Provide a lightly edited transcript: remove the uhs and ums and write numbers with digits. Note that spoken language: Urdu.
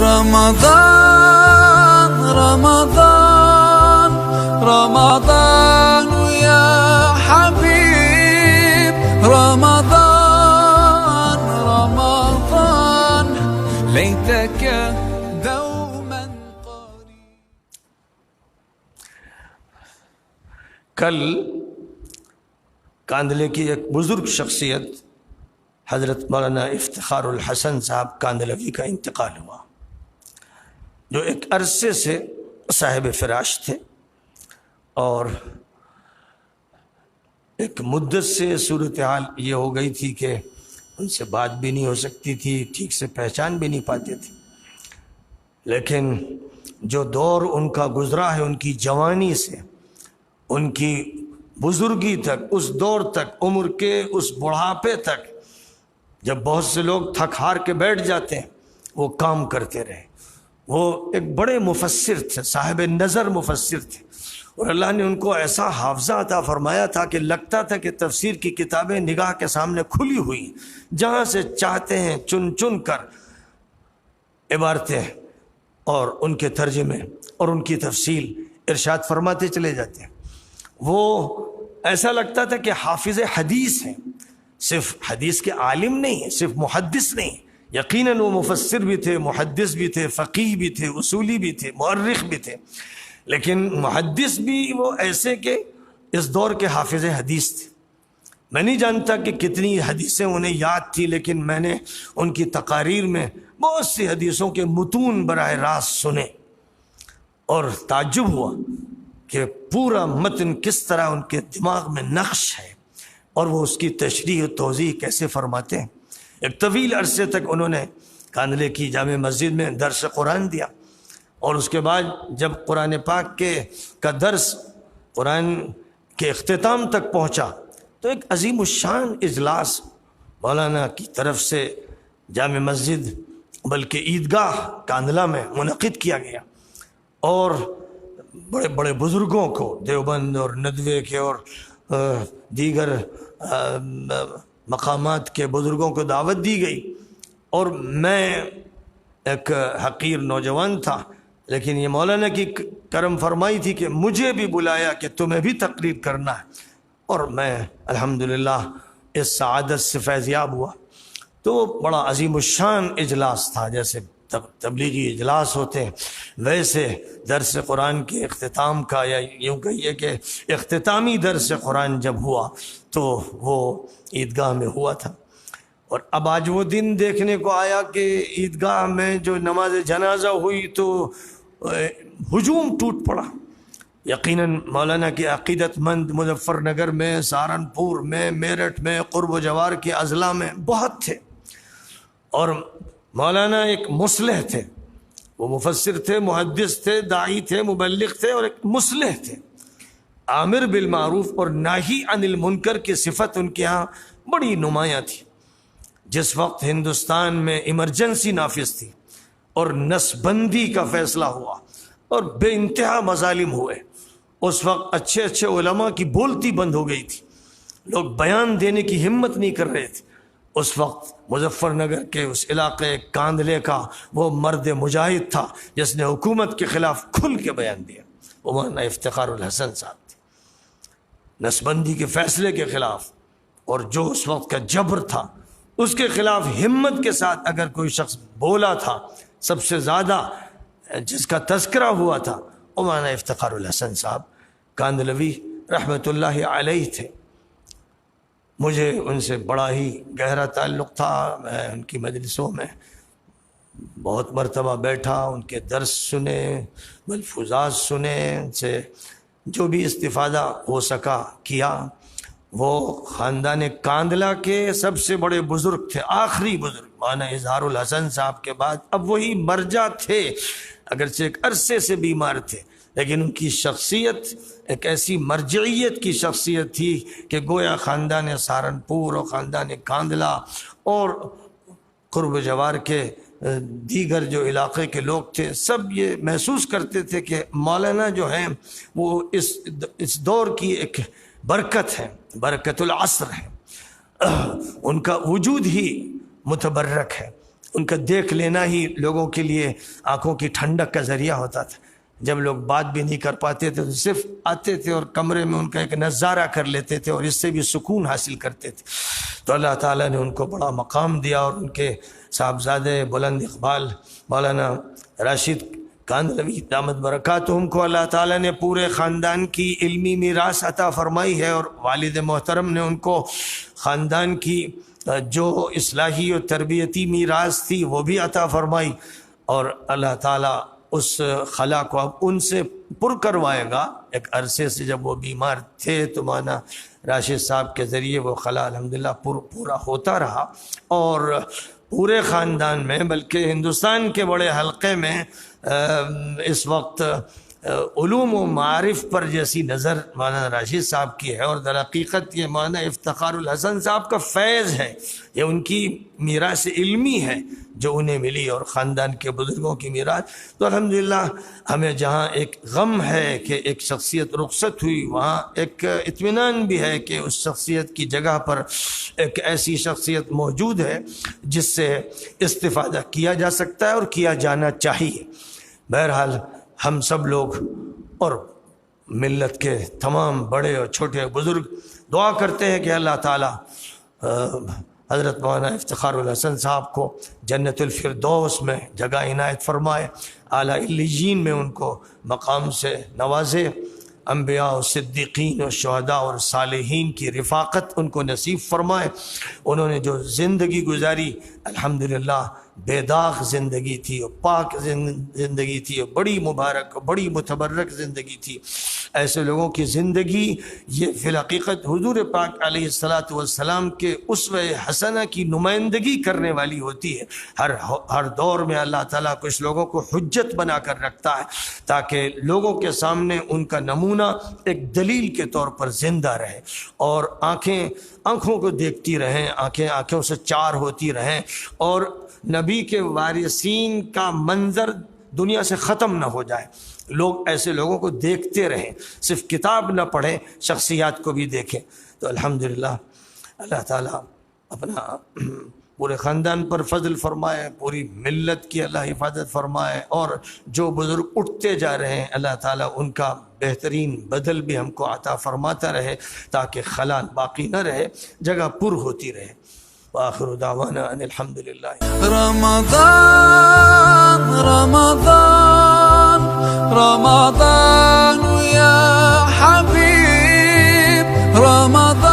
رمضان رمضان رمضان يا حبيب رمضان رمضان ليتك دوما قريب. کل کاندھلے کی ایک بزرگ شخصیت حضرت مولانا افتخار الحسن صاحب کاندھلوی کا انتقال ہوا، جو ایک عرصے سے صاحب فراش تھے اور ایک مدت سے صورتحال یہ ہو گئی تھی کہ ان سے بات بھی نہیں ہو سکتی تھی، ٹھیک سے پہچان بھی نہیں پاتے تھے. لیکن جو دور ان کا گزرا ہے، ان کی جوانی سے ان کی بزرگی تک، اس دور تک، عمر کے اس بڑھاپے تک، جب بہت سے لوگ تھک ہار کے بیٹھ جاتے ہیں، وہ کام کرتے رہے. وہ ایک بڑے مفسر تھے، صاحب نظر مفسر تھے، اور اللہ نے ان کو ایسا حافظہ عطا فرمایا تھا کہ لگتا تھا کہ تفسیر کی کتابیں نگاہ کے سامنے کھلی ہوئی، جہاں سے چاہتے ہیں چن چن کر عبارتیں اور ان کے ترجمے اور ان کی تفصیل ارشاد فرماتے چلے جاتے ہیں. وہ ایسا لگتا تھا کہ حافظ حدیث ہیں، صرف حدیث کے عالم نہیں ہیں، صرف محدث نہیں. یقیناً وہ مفسر بھی تھے، محدث بھی تھے، فقیہ بھی تھے، اصولی بھی تھے، مؤرخ بھی تھے، لیکن محدث بھی وہ ایسے کہ اس دور کے حافظ حدیث تھے. میں نہیں جانتا کہ کتنی حدیثیں انہیں یاد تھی، لیکن میں نے ان کی تقاریر میں بہت سی حدیثوں کے متون براہ راست سنے اور تعجب ہوا کہ پورا متن کس طرح ان کے دماغ میں نقش ہے اور وہ اس کی تشریح و توضیح کیسے فرماتے ہیں. ایک طویل عرصے تک انہوں نے کاندھلے کی جامع مسجد میں درس قرآن دیا، اور اس کے بعد جب قرآن پاک کا درس قرآن کے اختتام تک پہنچا تو ایک عظیم الشان اجلاس مولانا کی طرف سے جامع مسجد بلکہ عیدگاہ کاندھلہ میں منعقد کیا گیا، اور بڑے بڑے بزرگوں کو، دیوبند اور ندوے کے اور دیگر مقامات کے بزرگوں کو دعوت دی گئی. اور میں ایک حقیر نوجوان تھا، لیکن یہ مولانا کی کرم فرمائی تھی کہ مجھے بھی بلایا کہ تمہیں بھی تقریر کرنا ہے، اور میں الحمدللہ اس سعادت سے فیضیاب ہوا. تو بڑا عظیم الشان اجلاس تھا، جیسے تبلیغی اجلاس ہوتے ہیں ویسے درس قرآن کے اختتام کا، یا یوں کہیے کہ اختتامی درس قرآن جب ہوا تو وہ عیدگاہ میں ہوا تھا. اور اب آج وہ دن دیکھنے کو آیا کہ عیدگاہ میں جو نماز جنازہ ہوئی تو ہجوم ٹوٹ پڑا. یقیناً مولانا کے عقیدت مند مظفر نگر میں، سہارنپور میں، میرٹھ میں، قرب و جوار کے اضلاع میں بہت تھے، اور مولانا ایک مصلح تھے. وہ مفسر تھے، محدث تھے، داعی تھے، مبلغ تھے، اور ایک مصلح تھے. عامر بالمعروف اور ناہی عن المنکر کی صفت ان کے ہاں بڑی نمایاں تھی. جس وقت ہندوستان میں ایمرجنسی نافذ تھی اور نسل بندی کا فیصلہ ہوا اور بے انتہا مظالم ہوئے، اس وقت اچھے اچھے علماء کی بولتی بند ہو گئی تھی، لوگ بیان دینے کی ہمت نہیں کر رہے تھے. اس وقت مظفر نگر کے اس علاقے کاندھلے کا وہ مرد مجاہد تھا جس نے حکومت کے خلاف کھل کے بیان دیا. وہ مولانا افتخار الحسن صاحب تھے. نسبندی کے فیصلے کے خلاف اور جو اس وقت کا جبر تھا اس کے خلاف ہمت کے ساتھ اگر کوئی شخص بولا تھا، سب سے زیادہ جس کا تذکرہ ہوا تھا وہ مولانا افتخار الحسن صاحب کاندھلوی رحمۃ اللہ علیہ تھے. مجھے ان سے بڑا ہی گہرا تعلق تھا. میں ان کی مجلسوں میں بہت مرتبہ بیٹھا، ان کے درس سنے، ملفوظات سنے، ان سے جو بھی استفادہ ہو سکا کیا. وہ خاندان کاندھلہ کے سب سے بڑے بزرگ تھے، آخری بزرگ مولانا اظہار الحسن صاحب کے بعد. اب وہی مرجع تھے، اگرچہ ایک عرصے سے بیمار تھے، لیکن ان کی شخصیت ایک ایسی مرجعیت کی شخصیت تھی کہ گویا خاندان سہارنپور اور خاندان کاندھلہ اور قرب جوار کے دیگر جو علاقے کے لوگ تھے سب یہ محسوس کرتے تھے کہ مولانا جو ہیں وہ اس دور کی ایک برکت ہے، برکت العصر ہے. ان کا وجود ہی متبرک ہے، ان کا دیکھ لینا ہی لوگوں کے لیے آنکھوں کی ٹھنڈک کا ذریعہ ہوتا تھا. جب لوگ بات بھی نہیں کر پاتے تھے تو صرف آتے تھے اور کمرے میں ان کا ایک نظارہ کر لیتے تھے اور اس سے بھی سکون حاصل کرتے تھے. تو اللہ تعالیٰ نے ان کو بڑا مقام دیا اور ان کے صاحبزادے بلند اقبال مولانا راشد کاندھلوی دامت برکاتہم کو اللہ تعالیٰ نے پورے خاندان کی علمی میراث عطا فرمائی ہے، اور والد محترم نے ان کو خاندان کی جو اصلاحی اور تربیتی میراث تھی وہ بھی عطا فرمائی، اور اللہ تعالیٰ اس خلا کو اب ان سے پر کروائے گا. ایک عرصے سے جب وہ بیمار تھے تو مولانا راشد صاحب کے ذریعے وہ خلا الحمدللہ پورا ہوتا رہا، اور پورے خاندان میں بلکہ ہندوستان کے بڑے حلقے میں اس وقت علوم و معارف پر جیسی نظر مولانا راشد صاحب کی ہے، اور در حقیقت یہ مولانا افتخار الحسن صاحب کا فیض ہے، یہ ان کی میراث علمی ہے جو انہیں ملی اور خاندان کے بزرگوں کی میراث. تو الحمدللہ ہمیں جہاں ایک غم ہے کہ ایک شخصیت رخصت ہوئی، وہاں ایک اطمینان بھی ہے کہ اس شخصیت کی جگہ پر ایک ایسی شخصیت موجود ہے جس سے استفادہ کیا جا سکتا ہے اور کیا جانا چاہیے. بہرحال ہم سب لوگ اور ملت کے تمام بڑے اور چھوٹے بزرگ دعا کرتے ہیں کہ اللہ تعالیٰ حضرت مولانا افتخار الحسن صاحب کو جنت الفردوس میں جگہ عنایت فرمائے، اعلیٰ علیین میں ان کو مقام سے نوازے، انبیاء و صدیقین و شہداء اور صالحین کی رفاقت ان کو نصیب فرمائے. انہوں نے جو زندگی گزاری الحمدللہ بے داغ زندگی تھی اور پاک زندگی تھی اور بڑی مبارک بڑی متبرک زندگی تھی. ایسے لوگوں کی زندگی یہ فی الحقیقت حضور پاک علیہ الصلاۃ والسلام کے اسوہ حسنہ کی نمائندگی کرنے والی ہوتی ہے. ہر دور میں اللہ تعالیٰ کچھ لوگوں کو حجت بنا کر رکھتا ہے تاکہ لوگوں کے سامنے ان کا نمونہ ایک دلیل کے طور پر زندہ رہے، اور آنکھوں کو دیکھتی رہیں، آنکھوں سے چار ہوتی رہیں، اور نبی کے وارثین کا منظر دنیا سے ختم نہ ہو جائے. لوگ ایسے لوگوں کو دیکھتے رہیں، صرف کتاب نہ پڑھیں، شخصیات کو بھی دیکھیں. تو الحمدللہ اللہ تعالیٰ اپنا پورے خاندان پر فضل فرمائے، پوری ملت کی اللہ حفاظت فرمائے، اور جو بزرگ اٹھتے جا رہے ہیں اللہ تعالیٰ ان کا بہترین بدل بھی ہم کو عطا فرماتا رہے تاکہ خلا باقی نہ رہے، جگہ پر ہوتی رہے. وآخر دعوانا ان الحمدللہ. رمضان رمضان رمضان يا حبيب رمضان